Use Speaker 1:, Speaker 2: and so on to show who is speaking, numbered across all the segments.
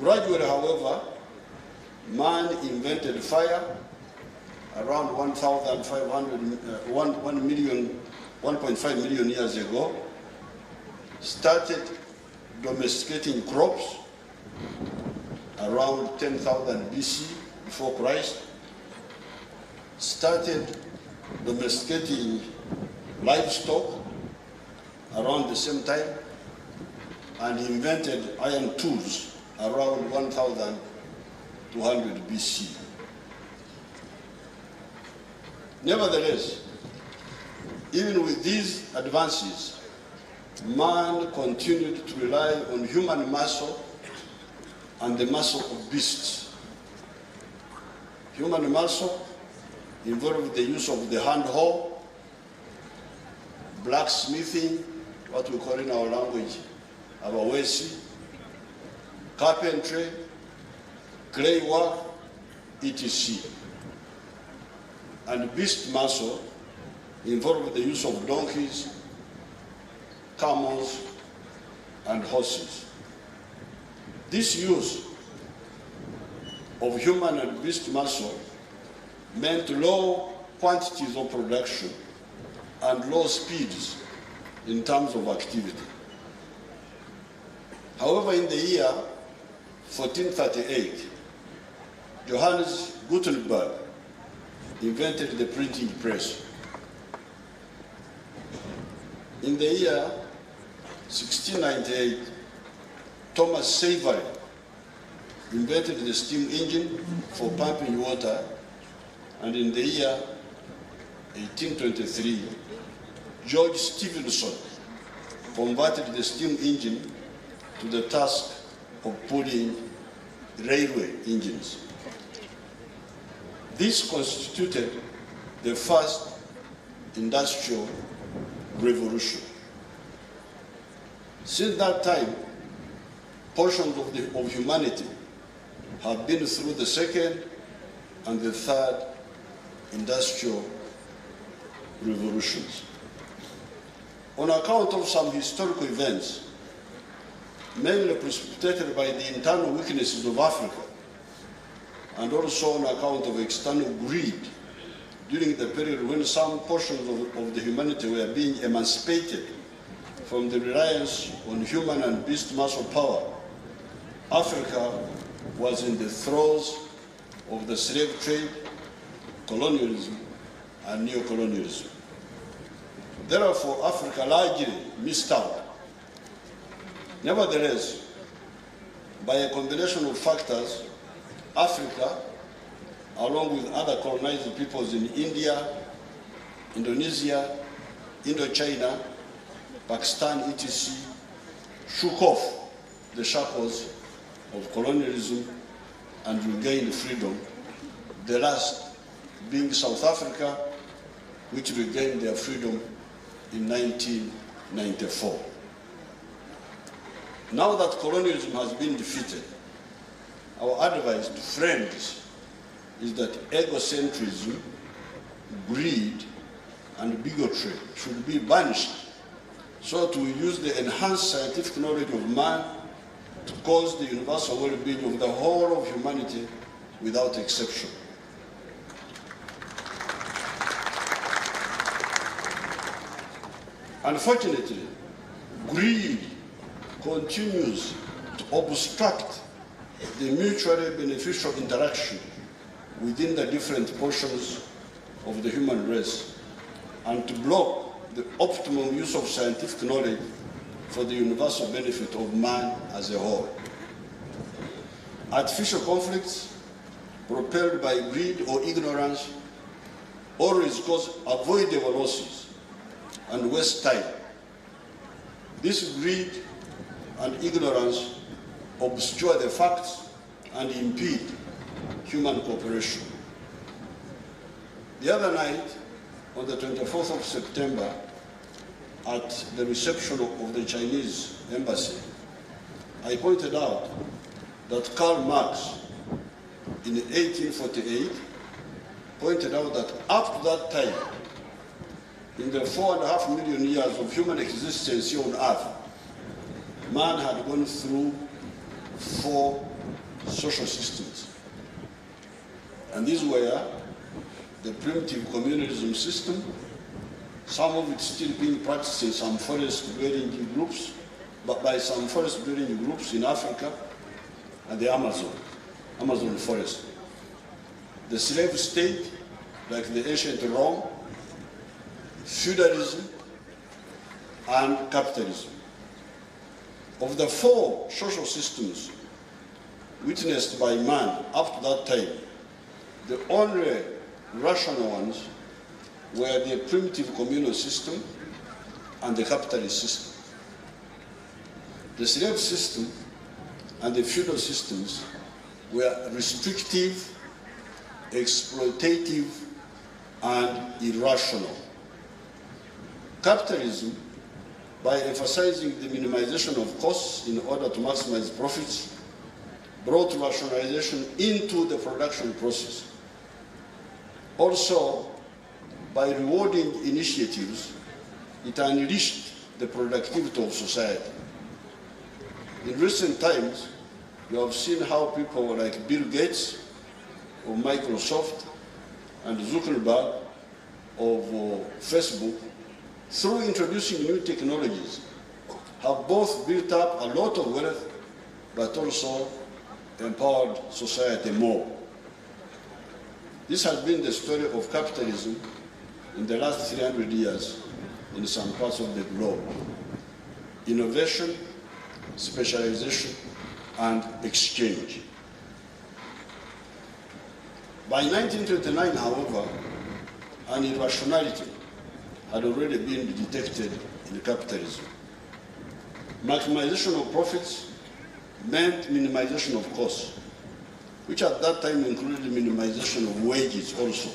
Speaker 1: Gradually, however, man invented fire around 1.5 million years ago, started domesticating crops around 10,000 BC before Christ, started domesticating livestock around the same time, and invented iron tools around 1,200 BC. Nevertheless, even with these advances, man continued to rely on human muscle and the muscle of beasts. Human muscle involved the use of the hand hoe, blacksmithing, what we call in our language, abawesi, carpentry, clay work, etc. And beast muscle involved the use of donkeys, camels, and horses. This use of human and beast muscle meant low quantities of production and low speeds in terms of activity. However, in the year 1438, Johannes Gutenberg invented the printing press. In the year 1698, Thomas Savery invented the steam engine for pumping water, and in the year 1823, George Stephenson converted the steam engine to the task of pulling railway engines. This constituted the first industrial revolution. Since that time, portions of humanity have been through the second and the third industrial revolutions. On account of some historical events, mainly precipitated by the internal weaknesses of Africa, and also on account of external greed during the period when some portions of the humanity were being emancipated from the reliance on human and beast muscle power, Africa was in the throes of the slave trade, colonialism, and neocolonialism. Therefore, Africa largely missed out. Nevertheless, by a combination of factors, Africa, along with other colonized peoples in India, Indonesia, Indochina, Pakistan, etc., shook off the shackles of colonialism and regained freedom, the last being South Africa, which regained their freedom in 1994. Now that colonialism has been defeated, our advice to friends is that egocentrism, greed, and bigotry should be banished, so to use the enhanced scientific knowledge of man to cause the universal well-being of the whole of humanity without exception. Unfortunately, greed continues to obstruct the mutually beneficial interaction within the different portions of the human race and to block the optimum use of scientific knowledge for the universal benefit of man as a whole. Artificial conflicts propelled by greed or ignorance always cause avoidable losses and waste time. This greed and ignorance obscure the facts and impede human cooperation. The other night, on the 24th of September, at the reception of the Chinese embassy, I pointed out that Karl Marx, in 1848, pointed out that up to that time, in the 4.5 million years of human existence here on Earth, man had gone through 4 social systems. And these were the primitive communalism system, some of it still being practiced in some forest-dwelling groups, but by some forest-dwelling groups in Africa and the Amazon forest. The slave state, like the ancient Rome, feudalism, and capitalism. Of the four social systems witnessed by man up to that time, the only rational ones were the primitive communal system and the capitalist system. The slave system and the feudal systems were restrictive, exploitative, and irrational. Capitalism, by emphasizing the minimization of costs in order to maximize profits, brought rationalization into the production process. Also, by rewarding initiatives, it unleashed the productivity of society. In recent times, you have seen how people like Bill Gates of Microsoft and Zuckerberg of Facebook, through introducing new technologies, have both built up a lot of wealth, but also empowered society more. This has been the story of capitalism in the last 300 years in some parts of the globe. Innovation, specialization, and exchange. By 1929, however, an irrationality had already been detected in capitalism. Maximization of profits meant minimization of costs, which at that time included minimization of wages also.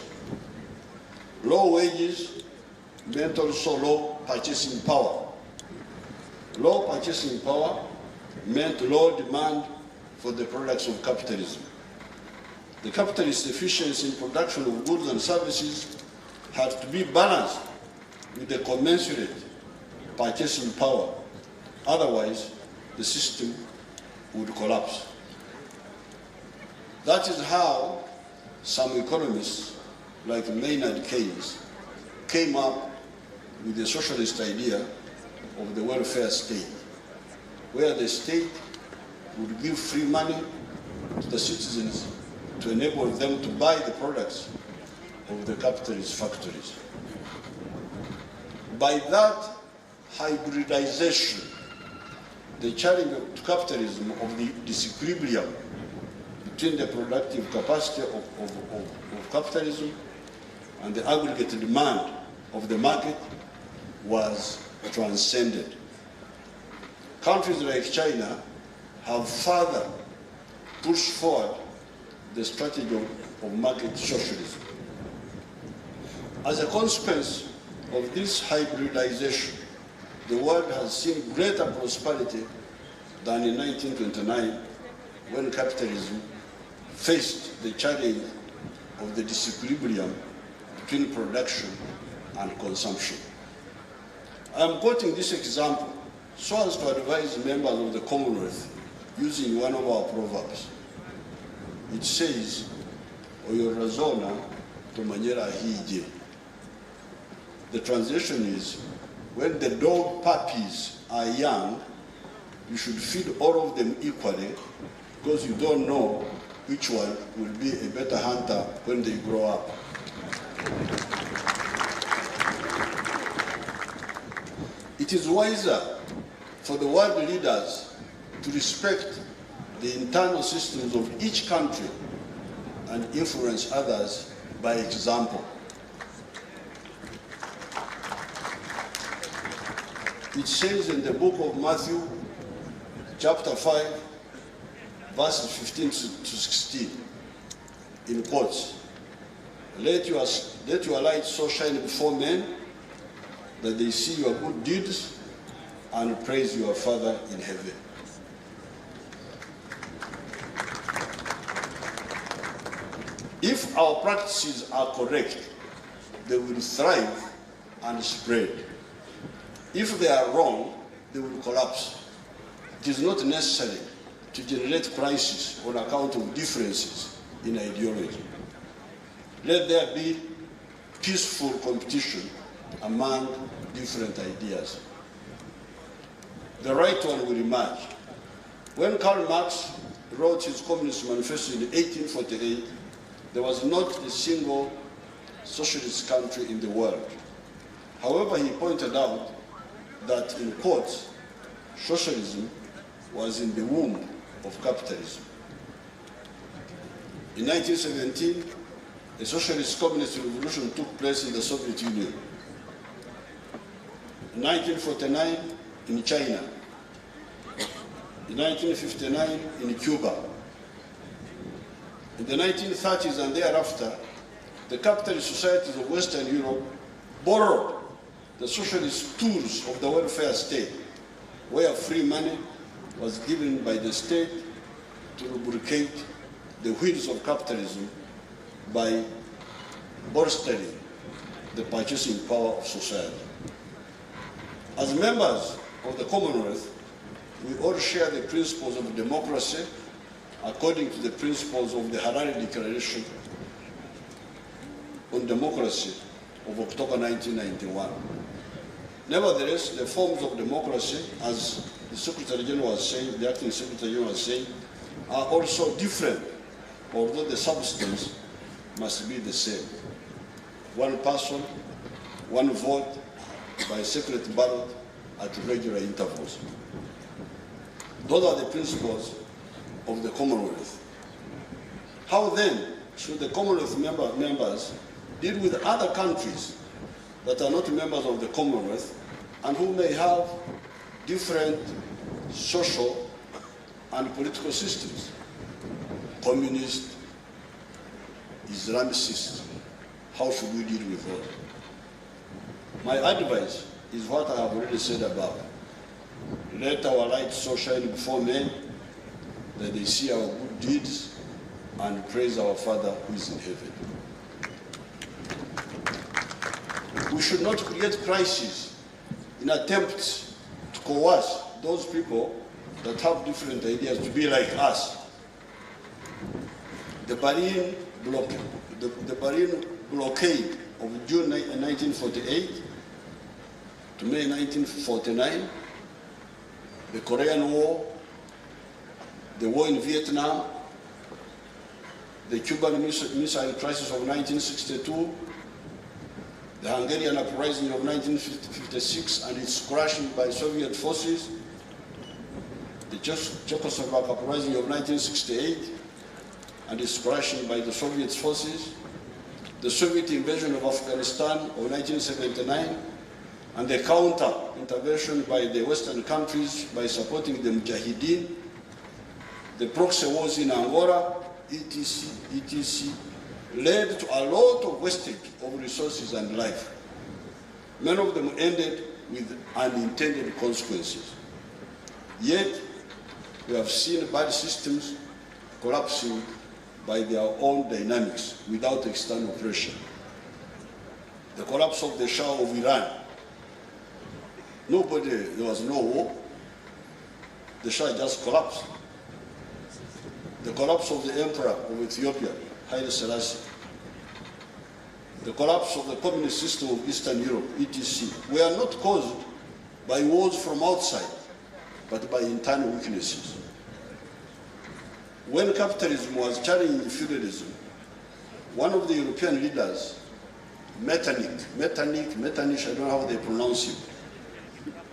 Speaker 1: Low wages meant also low purchasing power. Low purchasing power meant low demand for the products of capitalism. The capitalist efficiency in production of goods and services had to be balanced with the commensurate purchasing power. Otherwise, the system would collapse. That is how some economists, like Maynard Keynes, came up with the socialist idea of the welfare state, where the state would give free money to the citizens to enable them to buy the products of the capitalist factories. By that hybridization, the challenge to capitalism of the disequilibrium between the productive capacity of capitalism and the aggregate demand of the market was transcended. Countries like China have further pushed forward the strategy of market socialism. As a consequence of this hybridization, the world has seen greater prosperity than in 1929, when capitalism faced the challenge of the disequilibrium between production and consumption. I am quoting this example so as to advise members of the Commonwealth using one of our proverbs. It says, "Oyorazona tomanyera hije." The translation is, when the dog puppies are young, you should feed all of them equally, because you don't know which one will be a better hunter when they grow up. It is wiser for the world leaders to respect the internal systems of each country and influence others by example. It says in the book of Matthew, chapter 5, verses 15 to 16, in quotes, let your light so shine before men that they see your good deeds and praise your Father in heaven. If our practices are correct, they will thrive and spread. If they are wrong, they will collapse. It is not necessary to generate crisis on account of differences in ideology. Let there be peaceful competition among different ideas. The right one will emerge. When Karl Marx wrote his Communist Manifesto in 1848, there was not a single socialist country in the world. However, he pointed out that, in quotes, socialism was in the womb of capitalism. In 1917, a socialist communist revolution took place in the Soviet Union. In 1949, in China. In 1959, in Cuba. In the 1930s and thereafter, the capitalist societies of Western Europe borrowed the socialist tools of the welfare state, where free money was given by the state to lubricate the wheels of capitalism by bolstering the purchasing power of society. As members of the Commonwealth, we all share the principles of democracy according to the principles of the Harare Declaration on Democracy of October 1991. Nevertheless, the forms of democracy, as the Secretary General was saying, the Acting Secretary General was saying, are also different, although the substance must be the same. One person, one vote by secret ballot at regular intervals. Those are the principles of the Commonwealth. How then should the Commonwealth members deal with other countries that are not members of the Commonwealth and who may have different social and political systems? Communist, Islamicist. How should we deal with those? My advice is what I have already said above. Let our light so shine before men that they see our good deeds and praise our Father who is in heaven. We should not create crises in attempts to coerce those people that have different ideas to be like us. The Berlin blockade of June 1948 to May 1949, the Korean War, the war in Vietnam, the Cuban Missile Crisis of 1962, the Hungarian uprising of 1956 and its crushing by Soviet forces, the Czechoslovak uprising of 1968 and its crushing by the Soviet forces, the Soviet invasion of Afghanistan of 1979, and the counter-intervention by the Western countries by supporting the Mujahideen, the proxy wars in Angola, etc., led to a lot of wastage of resources and life. Many of them ended with unintended consequences. Yet, we have seen bad systems collapsing by their own dynamics without external pressure. The collapse of the Shah of Iran. There was no war. The Shah just collapsed. The collapse of the Emperor of Ethiopia, Haile Selassie. The collapse of the communist system of Eastern Europe, etc., were not caused by wars from outside, but by internal weaknesses. When capitalism was challenging feudalism, one of the European leaders, Metternich, I don't know how they pronounce it,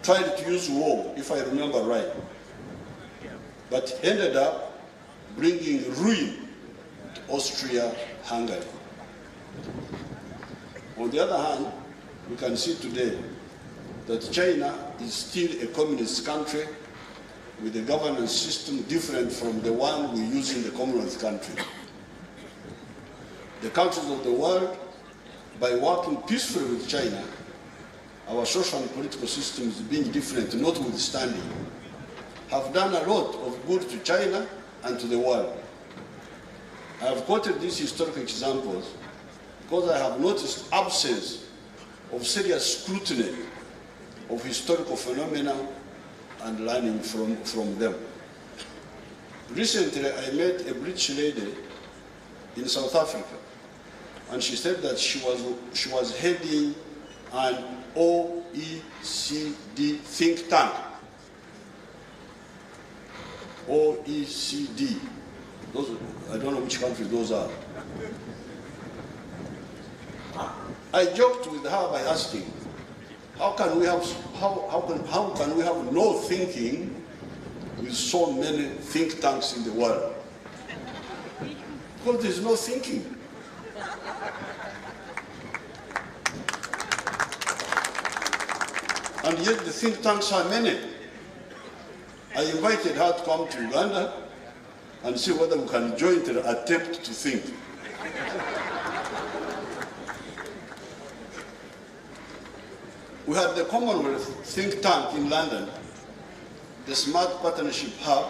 Speaker 1: tried to use war, if I remember right, but ended up bringing ruin to Austria-Hungary. On the other hand, we can see today that China is still a communist country with a governance system different from the one we use in the Commonwealth country. The countries of the world, by working peacefully with China, our social and political systems being different, notwithstanding, have done a lot of good to China and to the world. I have quoted these historical examples because I have noticed absence of serious scrutiny of historical phenomena and learning from them. Recently, I met a British lady in South Africa, and she said that she was heading an OECD think tank. OECD. I don't know which countries those are. I joked with her by asking, how can we have no thinking with so many think tanks in the world? Because there's no thinking. And yet the think tanks are many. I invited her to come to Uganda and see whether we can jointly attempt to think. We had the Commonwealth think tank in London, the Smart Partnership Hub,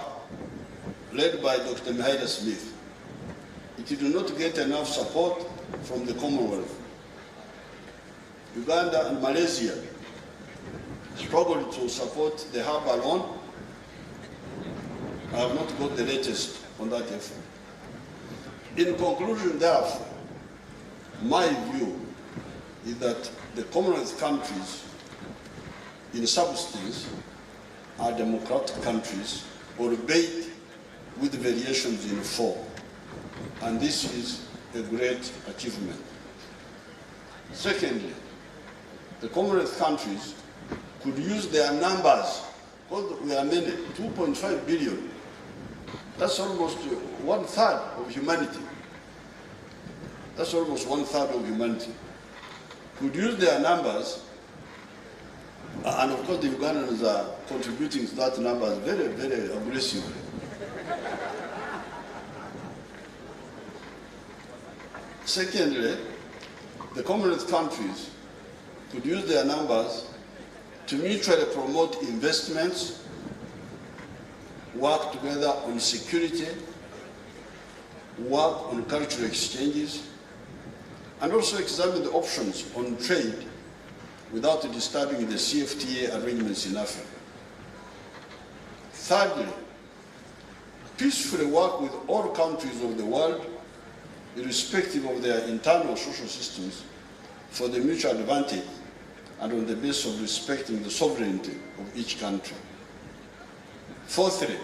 Speaker 1: led by Dr. Mihaida Smith. It did not get enough support from the Commonwealth. Uganda and Malaysia struggled to support the hub alone. I have not got the latest on that effort. In conclusion, therefore, my view is that the Commonwealth countries, in substance, are democratic countries, albeit with variations in form. And this is a great achievement. Secondly, the Commonwealth countries could use their numbers, because we are many, 2.5 billion. That's almost 1/3 of humanity. That's almost 1/3 of humanity. Could use their numbers, and of course the Ugandans are contributing to that numbers very, very aggressively. Secondly, the Commonwealth countries could use their numbers to mutually promote investments, work together on security, work on cultural exchanges, and also examine the options on trade without disturbing the CFTA arrangements in Africa. Thirdly, peacefully work with all countries of the world, irrespective of their internal social systems, for the mutual advantage and on the basis of respecting the sovereignty of each country. Fourthly,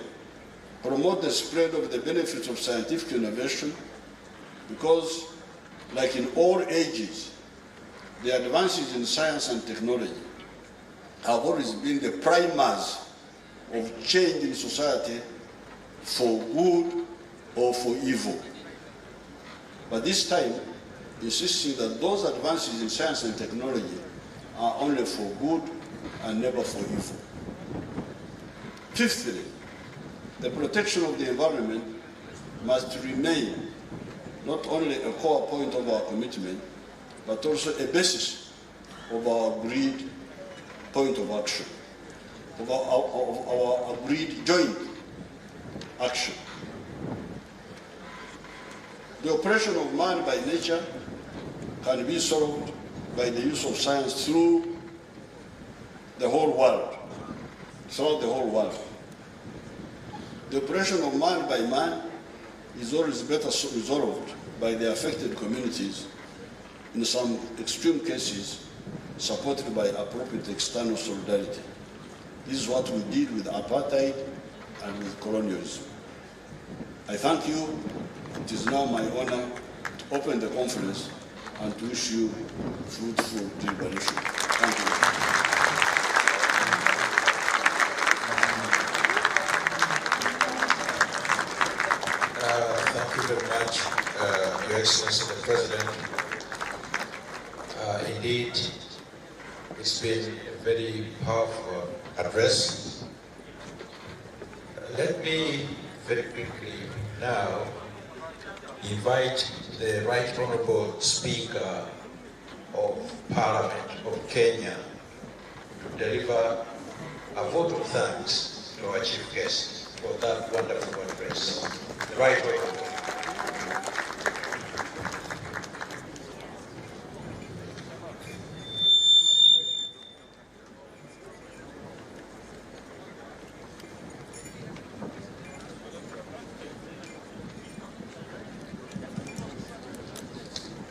Speaker 1: promote the spread of the benefits of scientific innovation, because, like in all ages, the advances in science and technology have always been the primers of change in society for good or for evil. But this time, insisting that those advances in science and technology are only for good and never for evil. Fifthly, the protection of the environment must remain not only a core point of our commitment, but also a basis of our agreed point of action, of our agreed joint action. The oppression of man by nature can be solved by the use of science through the whole world, throughout the whole world. The oppression of man by man is always better resolved by the affected communities, in some extreme cases, supported by appropriate external solidarity. This is what we did with apartheid and with colonialism. I thank you. It is now my honor to open the conference and to wish you fruitful deliberation. Thank you.
Speaker 2: Thank you very much, Your Excellency the President. Indeed, it's been a very powerful address. Let me very quickly now invite the Right Honorable Speaker of Parliament of Kenya to deliver a vote of thanks to our Chief Guest for that wonderful address. The Right Honorable.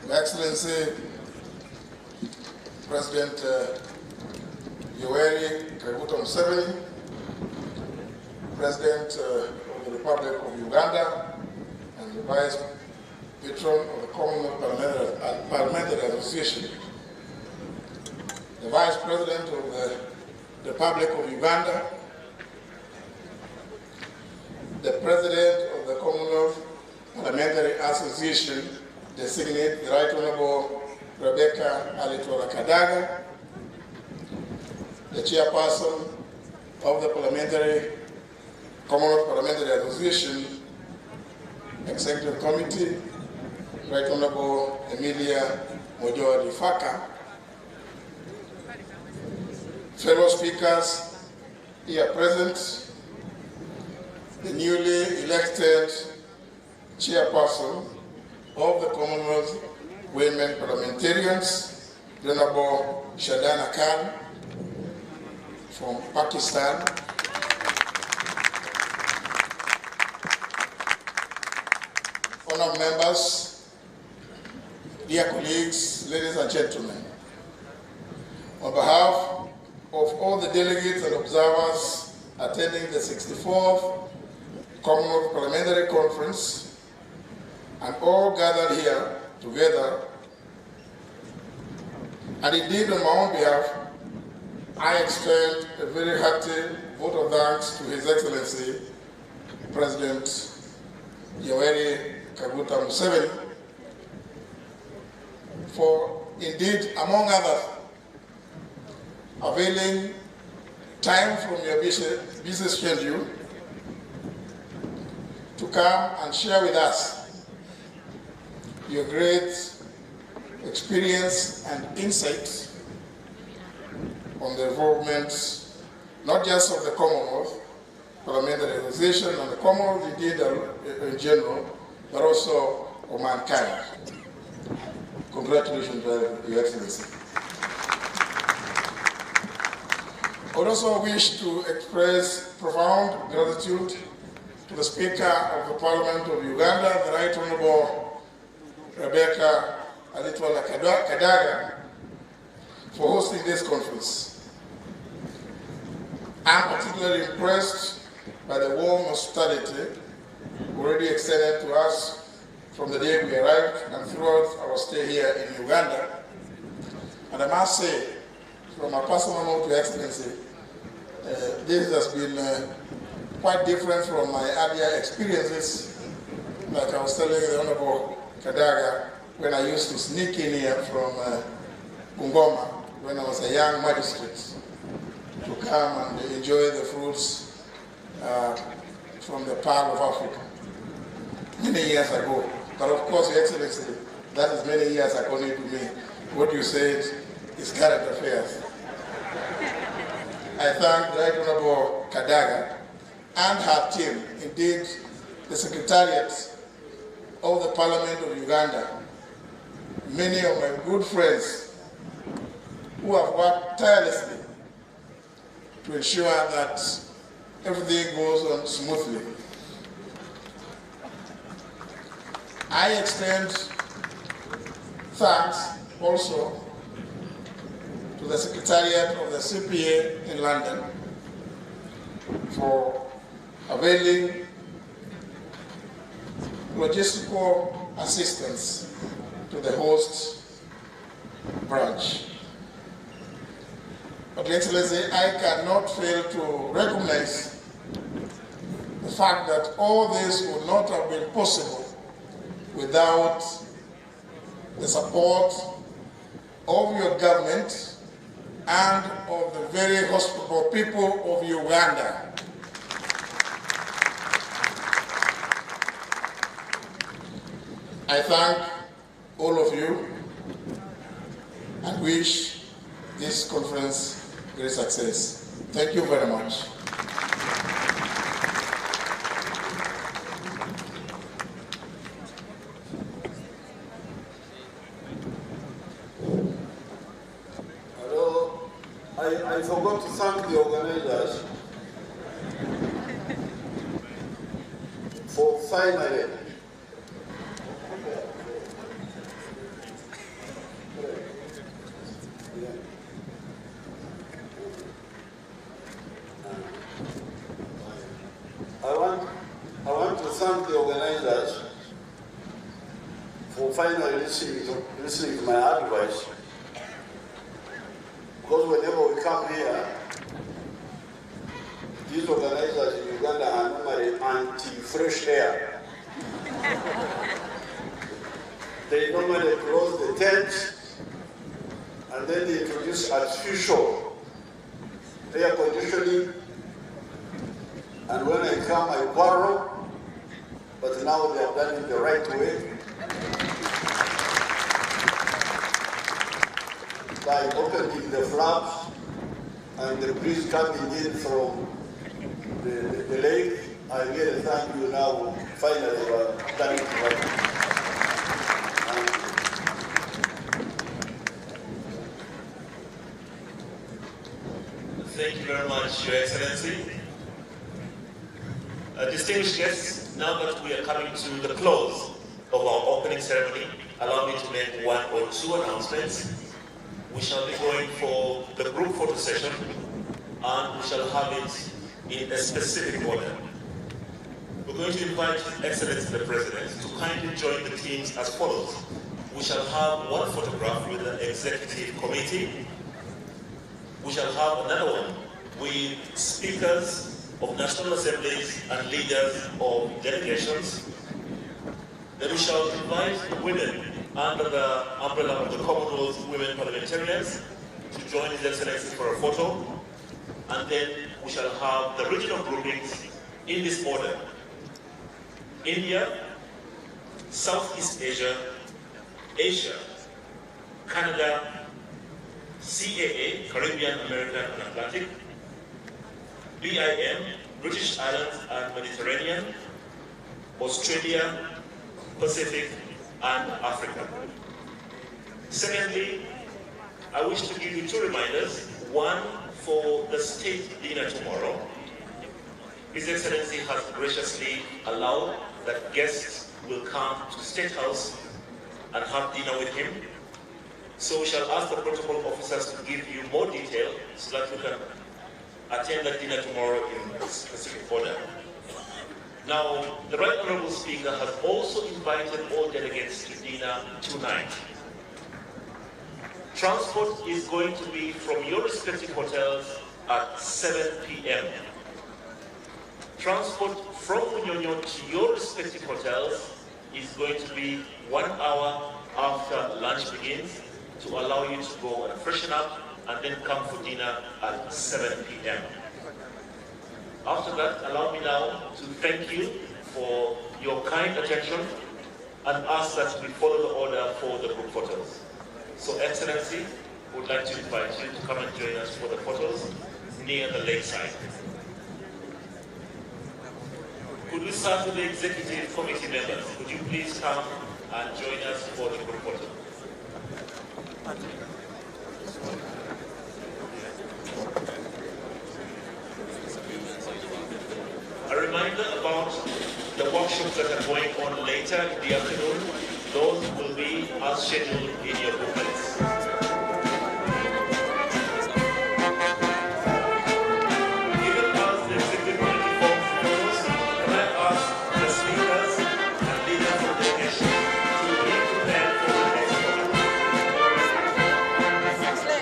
Speaker 3: Your Excellency, President Yoweri Kaguta Museveni, President of the Republic of Uganda, and the Vice Patron of the Commonwealth Parliamentary Association, the Vice President of the Republic of Uganda, the President of the Commonwealth Parliamentary Association, designate the Right Honorable Rebecca Alitola-Kadaga, the Chairperson of the Commonwealth Parliamentary Association Executive Committee, Right Honorable Emilia Mojoa-Lifaka, fellow speakers here present, the newly elected Chairperson of the Commonwealth Women Parliamentarians, the Honorable Shadana Khan from Pakistan, honored members, dear colleagues, ladies and gentlemen, on behalf of all the delegates and observers attending the 64th Commonwealth Parliamentary Conference and all gathered here together, and indeed on my own behalf, I extend a very hearty vote of thanks to His Excellency, President Yoweri Kaguta Museveni, for indeed, among others, availing time from your busy schedule to come and share with us your great experience and insights on the involvement, not just of the Commonwealth Parliamentary Association and the Commonwealth indeed in general, but also of mankind. Congratulations, Your Excellency. I would also wish to express profound gratitude to the Speaker of the Parliament of Uganda, the Right Honorable Rebecca Alitola-Kadaga, for hosting this conference. I'm particularly impressed by the warm hospitality already extended to us from the day we arrived and throughout our stay here in Uganda. And I must say, from a personal note to Your Excellency, this has been quite different from my earlier experiences. Like I was telling the Honorable Kadaga, when I used to sneak in here from Bungoma, when I was a young magistrate, to come and enjoy the fruits from the Pearl of Africa, many years ago. But of course, Your Excellency, that is many years according to me. What you said is current affairs. I thank the Right Honorable Kadaga and her team, indeed the Secretariat of the Parliament of Uganda, many of my good friends who have worked tirelessly to ensure that everything goes on smoothly. I extend thanks also to the Secretariat of the CPA in London for availing logistical assistance to the host branch. But Your Excellency, I cannot fail to recognize the fact that all this would not have been possible without the support of your government and of the very hospitable people of Uganda. I thank all of you and wish this conference great success. Thank you very much.
Speaker 1: I forgot to thank the organizers for finally organizers for finally listening to my advice. Because whenever we come here, these organizers in Uganda are normally anti-fresh air. They normally close the tents and then they introduce artificial air conditioning. And when I come, I quarrel, but now they have done it the right way by opening the flaps and the breeze coming in from the lake. I really thank you now. Finally, you have done it right.
Speaker 4: Thank you very much, Your Excellency. Distinguished guests, now that we are coming to the close of our opening ceremony, allow me to make one or two announcements. We shall be going for the group photo session, and we shall have it in a specific order. We're going to invite His Excellency the President to kindly join the teams as follows. We shall have one photograph with the Executive Committee. We shall have another one with speakers of national assemblies and leaders of delegations. Then we shall invite the women under the umbrella of the Commonwealth Women Parliamentarians to join His Excellency for a photo. And then we shall have the regional groupings in this order: India, Southeast Asia, Asia, Canada, CAA, Caribbean, American, and Atlantic, BIM, British Islands and Mediterranean, Australia, Pacific, and Africa. Secondly, I wish to give you two reminders. One, for the state dinner tomorrow. His Excellency has graciously allowed that guests will come to State House and have dinner with him. So we shall ask the protocol officers to give you more detail so that you can attend that dinner tomorrow in a specific order. Now, the Right Honorable Speaker has also invited all delegates to dinner tonight. Transport is going to be from your respective hotels at 7 p.m. Transport from Munyonyo to your respective hotels is going to be 1 hour after lunch begins to allow you to go and freshen up and then come for dinner at 7 p.m. After that, allow me now to thank you for your kind attention and ask that we follow the order for the group photos. So, Excellency, we would like to invite you to come and join us for the photos near the lakeside. Could we start with the Executive Committee members? Could you please come and join us for the group photo? A reminder about the workshops that are going on later in the afternoon. Those will be as scheduled in your booklets. Given us the Executive Committee form photos, can I ask the speakers and leaders of the nation to be prepared for the next photo? Can I ask the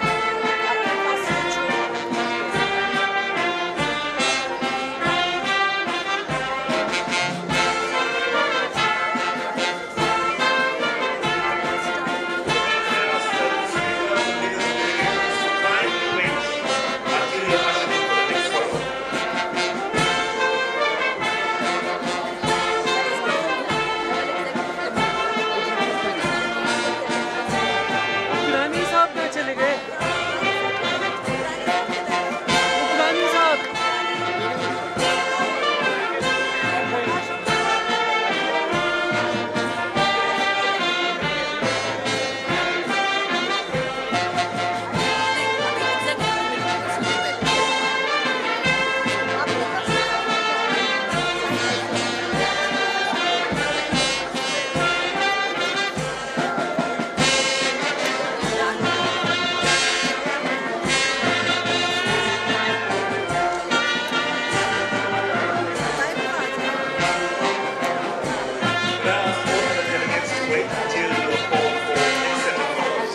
Speaker 4: wait until you are called for next set of photos.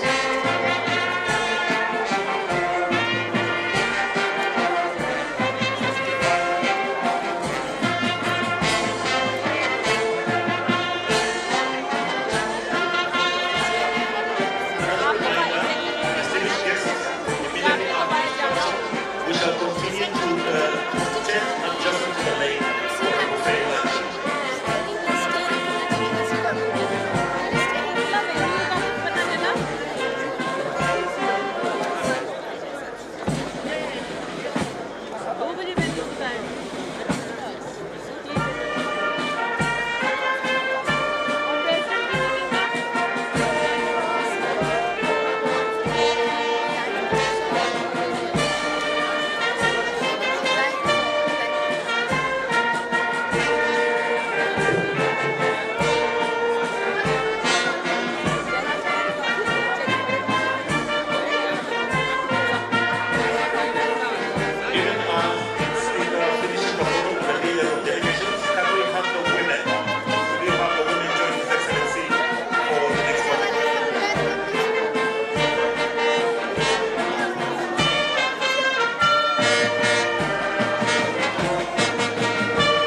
Speaker 4: Distinguished guests, immediately after this function, we shall continue to tent and just into the lane for a buffet lunch. Even as finishing the photo with the leaders of delegations, can we have the women? Do you have the women join His Excellency for the next photo?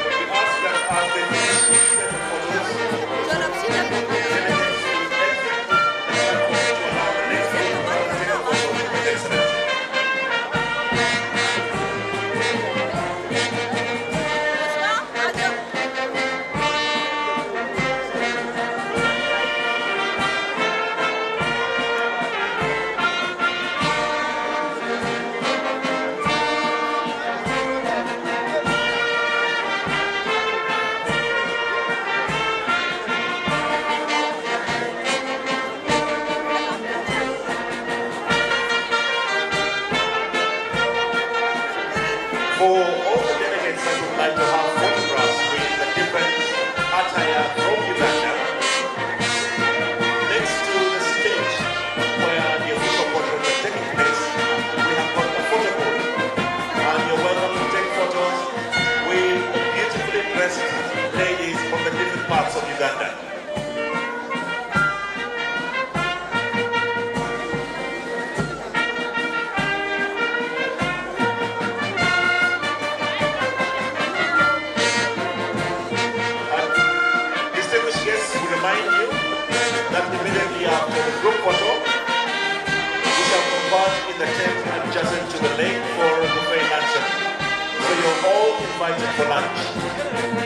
Speaker 4: We ask that as they finish this set of photos, delegates will exit the platform to allow the next group to take a photo with His Excellency. For all the delegates that would like to have photographs with the different attire from Uganda, next to the stage where the official portraits are taking place, we have got a photo booth. And you're welcome to take photos with beautifully dressed ladies from the different parts of Uganda. Distinguished guests, we remind you that immediately after the group photo, we shall convert in the tent adjacent to the lake for a buffet luncheon. So you're all invited for lunch.